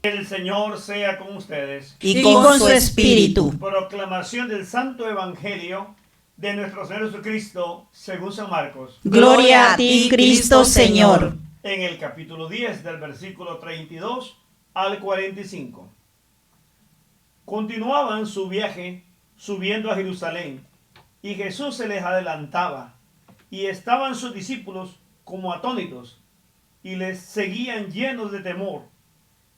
El Señor sea con ustedes. Y con su espíritu. Proclamación del Santo Evangelio de nuestro Señor Jesucristo según San Marcos. Gloria a ti, Cristo Señor. En el capítulo 10 del versículo 32 al 45. Continuaban su viaje subiendo a Jerusalén, y Jesús se les adelantaba, y estaban sus discípulos como atónitos, y les seguían llenos de temor.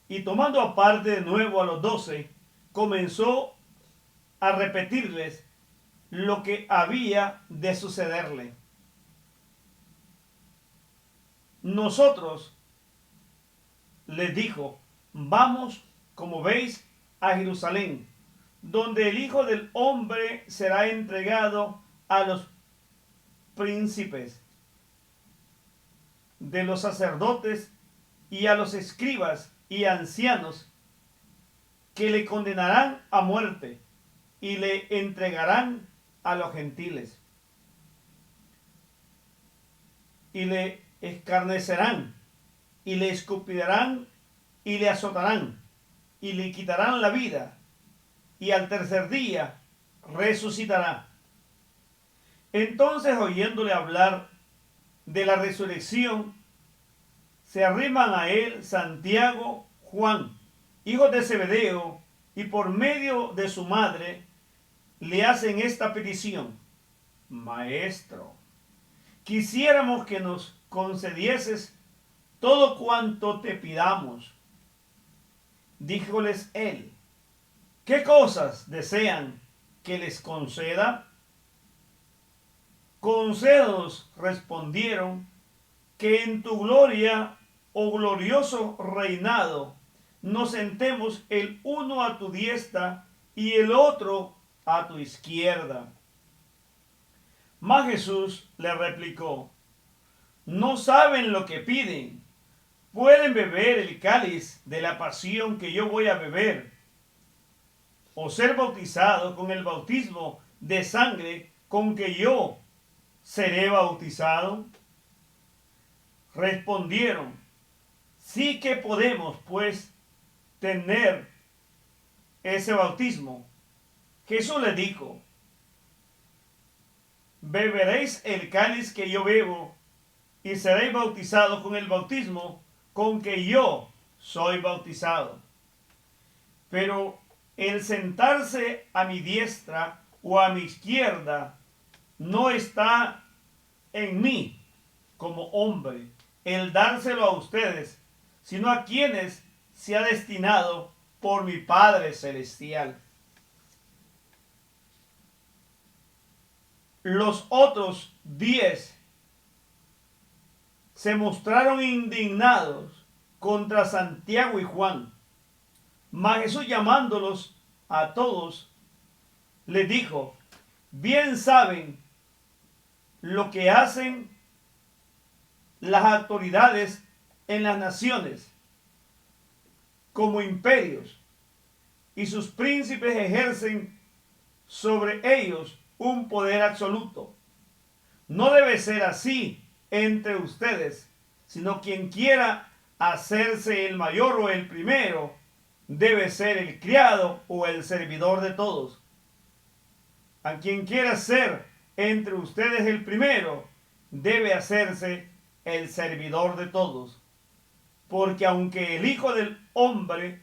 Y tomando aparte de nuevo a los 12, comenzó a repetirles lo que había de sucederle. Nosotros, les dijo, vamos, como veis, a Jerusalén, donde el Hijo del Hombre será entregado a los príncipes de los sacerdotes y a los escribas y ancianos, que le condenarán a muerte y le entregarán a los gentiles, y le escarnecerán y le escupirán y le azotarán y le quitarán la vida, y al tercer día resucitará. Entonces, oyéndole hablar de la resurrección, se arriman a él Santiago, Juan, hijos de Zebedeo, y por medio de su madre le hacen esta petición: Maestro, quisiéramos que nos concedieses todo cuanto te pidamos. Díjoles él: ¿qué cosas desean que les conceda? Concédanos, respondieron, que en tu gloria, oh glorioso reinado, nos sentemos el uno a tu diestra y el otro a tu izquierda. Mas Jesús le replicó: no saben lo que piden. ¿Pueden beber el cáliz de la pasión que yo voy a beber, o ser bautizados con el bautismo de sangre con que yo seré bautizado? Respondieron: sí que podemos, pues, tener ese bautismo. Jesús les dijo: beberéis el cáliz que yo bebo, y seréis bautizados con el bautismo con que yo soy bautizado. Pero el sentarse a mi diestra o a mi izquierda no está en mí como hombre el dárselo a ustedes, sino a quienes se ha destinado por mi Padre Celestial. Los otros 10 se mostraron indignados contra Santiago y Juan. Mas Jesús, llamándolos a todos, les dijo: bien saben lo que hacen las autoridades en las naciones como imperios, y sus príncipes ejercen sobre ellos un poder absoluto. No debe ser así entre ustedes, sino quien quiera hacerse el mayor o el primero, debe ser el criado o el servidor de todos. A quien quiera ser entre ustedes el primero, debe hacerse el servidor de todos. Porque aunque el Hijo del Hombre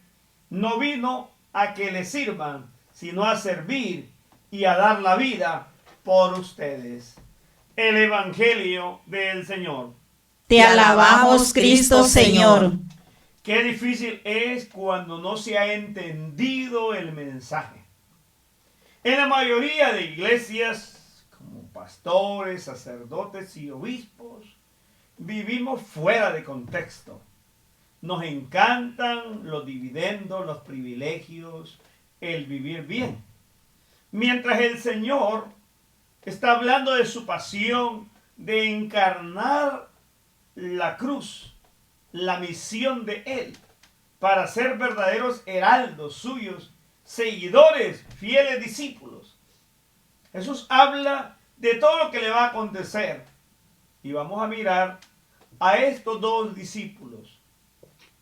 no vino a que le sirvan, sino a servir y a dar la vida por ustedes. El Evangelio del Señor. Te alabamos, Cristo Señor. Qué difícil es cuando no se ha entendido el mensaje. En la mayoría de iglesias, como pastores, sacerdotes y obispos, vivimos fuera de contexto. Nos encantan los dividendos, los privilegios, el vivir bien. Mientras el Señor está hablando de su pasión, de encarnar la cruz, la misión de Él, para ser verdaderos heraldos suyos, seguidores, fieles discípulos. Jesús habla de todo lo que le va a acontecer. Y vamos a mirar a estos dos discípulos,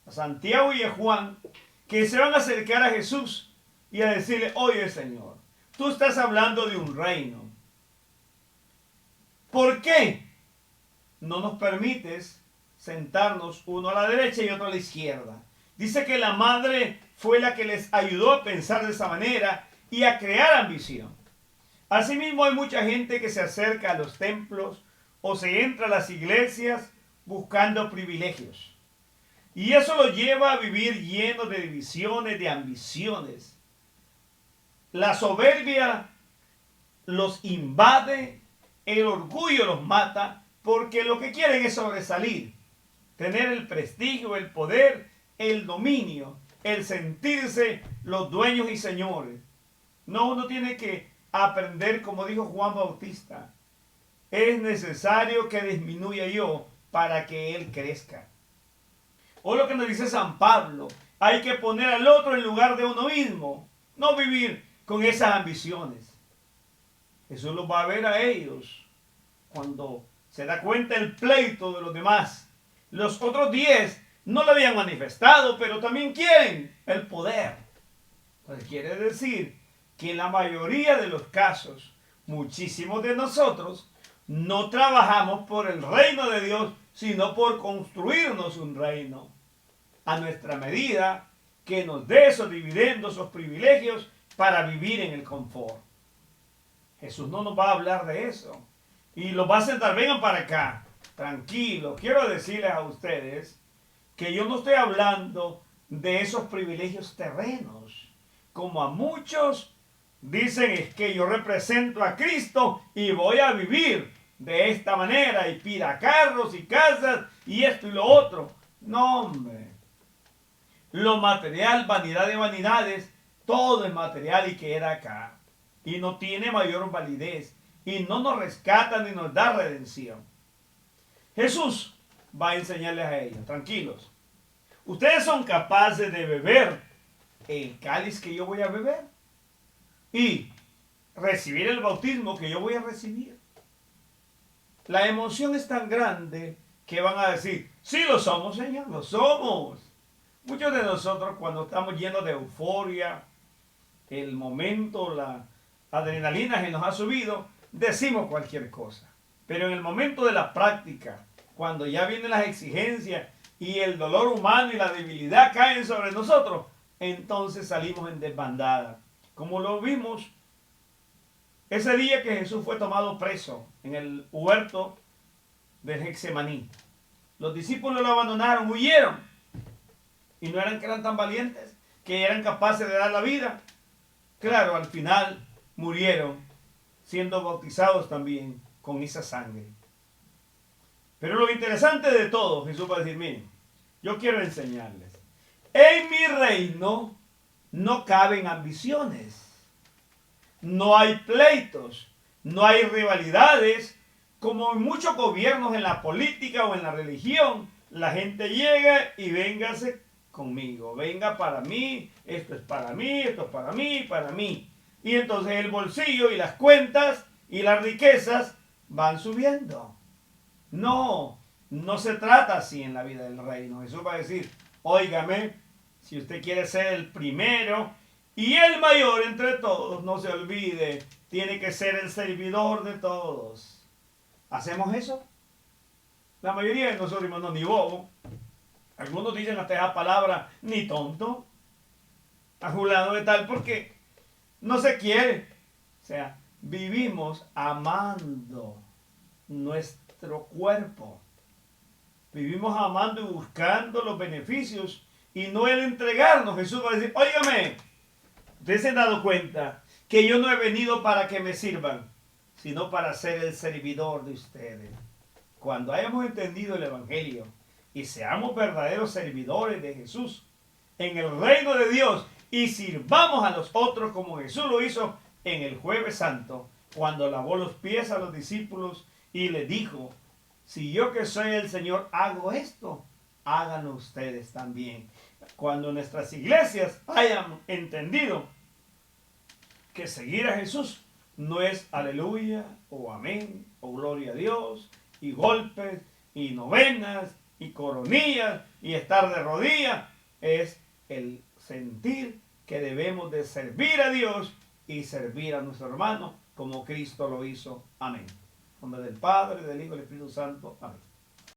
a Santiago y a Juan, que se van a acercar a Jesús y a decirle, oye Señor, tú estás hablando de un reino. ¿Por qué no nos permites sentarnos uno a la derecha y otro a la izquierda? Dice que la madre fue la que les ayudó a pensar de esa manera y a crear ambición. Asimismo, hay mucha gente que se acerca a los templos o se entra a las iglesias buscando privilegios. Y eso lo lleva a vivir lleno de divisiones, de ambiciones. La soberbia los invade, el orgullo los mata, porque lo que quieren es sobresalir, tener el prestigio, el poder, el dominio, el sentirse los dueños y señores. No, uno tiene que aprender, como dijo Juan Bautista, es necesario que disminuya yo para que él crezca. O lo que nos dice San Pablo, hay que poner al otro en lugar de uno mismo, no vivir con esas ambiciones. Jesús los va a ver a ellos cuando se da cuenta el pleito de los demás. Los otros 10 no lo habían manifestado, pero también quieren el poder. Pues quiere decir que en la mayoría de los casos, muchísimos de nosotros no trabajamos por el reino de Dios, sino por construirnos un reino a nuestra medida, que nos dé esos dividendos, esos privilegios para vivir en el confort. Jesús no nos va a hablar de eso y los va a sentar, vengan para acá, tranquilos. Quiero decirles a ustedes que yo no estoy hablando de esos privilegios terrenos, como a muchos dicen, es que yo represento a Cristo y voy a vivir de esta manera y pida carros y casas y esto y lo otro. No, hombre. Lo material, vanidad de vanidades, todo es material y queda acá. Y no tiene mayor validez. Y no nos rescata ni nos da redención. Jesús va a enseñarles a ellos, tranquilos. Ustedes son capaces de beber el cáliz que yo voy a beber y recibir el bautismo que yo voy a recibir. La emoción es tan grande que van a decir, sí lo somos, Señor, lo somos. Muchos de nosotros cuando estamos llenos de euforia, el momento, la adrenalina que nos ha subido, decimos cualquier cosa. Pero en el momento de la práctica, cuando ya vienen las exigencias y el dolor humano y la debilidad caen sobre nosotros, entonces salimos en desbandada. Como lo vimos ese día que Jesús fue tomado preso en el huerto del Getsemaní. Los discípulos lo abandonaron, huyeron. Y no eran que eran tan valientes, que eran capaces de dar la vida. Claro, al final murieron siendo bautizados también con esa sangre. Pero lo interesante de todo, Jesús va a decir, miren, yo quiero enseñarles. En mi reino no caben ambiciones. No hay pleitos, no hay rivalidades, como en muchos gobiernos en la política o en la religión. La gente llega y véngase conmigo, venga para mí, esto es para mí, esto es para mí, para mí. Y entonces el bolsillo y las cuentas y las riquezas van subiendo. No, no se trata así en la vida del reino. Jesús va a decir, óigame, si usted quiere ser el primero y el mayor entre todos, no se olvide, tiene que ser el servidor de todos. ¿Hacemos eso? La mayoría de nosotros no, ni bobo. Algunos dicen hasta esa palabra, ni tonto, a fulano de tal, porque no se quiere. O sea, vivimos amando nuestro cuerpo. Vivimos amando y buscando los beneficios y no el entregarnos. Jesús va a decir, óigame, ustedes se han dado cuenta que yo no he venido para que me sirvan, sino para ser el servidor de ustedes. Cuando hayamos entendido el Evangelio y seamos verdaderos servidores de Jesús en el reino de Dios y sirvamos a los otros como Jesús lo hizo en el Jueves Santo, cuando lavó los pies a los discípulos y les dijo, si yo que soy el Señor hago esto, háganlo ustedes también. Cuando nuestras iglesias hayan entendido que seguir a Jesús no es aleluya o amén o gloria a Dios y golpes y novenas y coronillas y estar de rodillas, es el sentir que debemos de servir a Dios y servir a nuestro hermano como Cristo lo hizo. Amén. En nombre del Padre, del Hijo y del Espíritu Santo. Amén.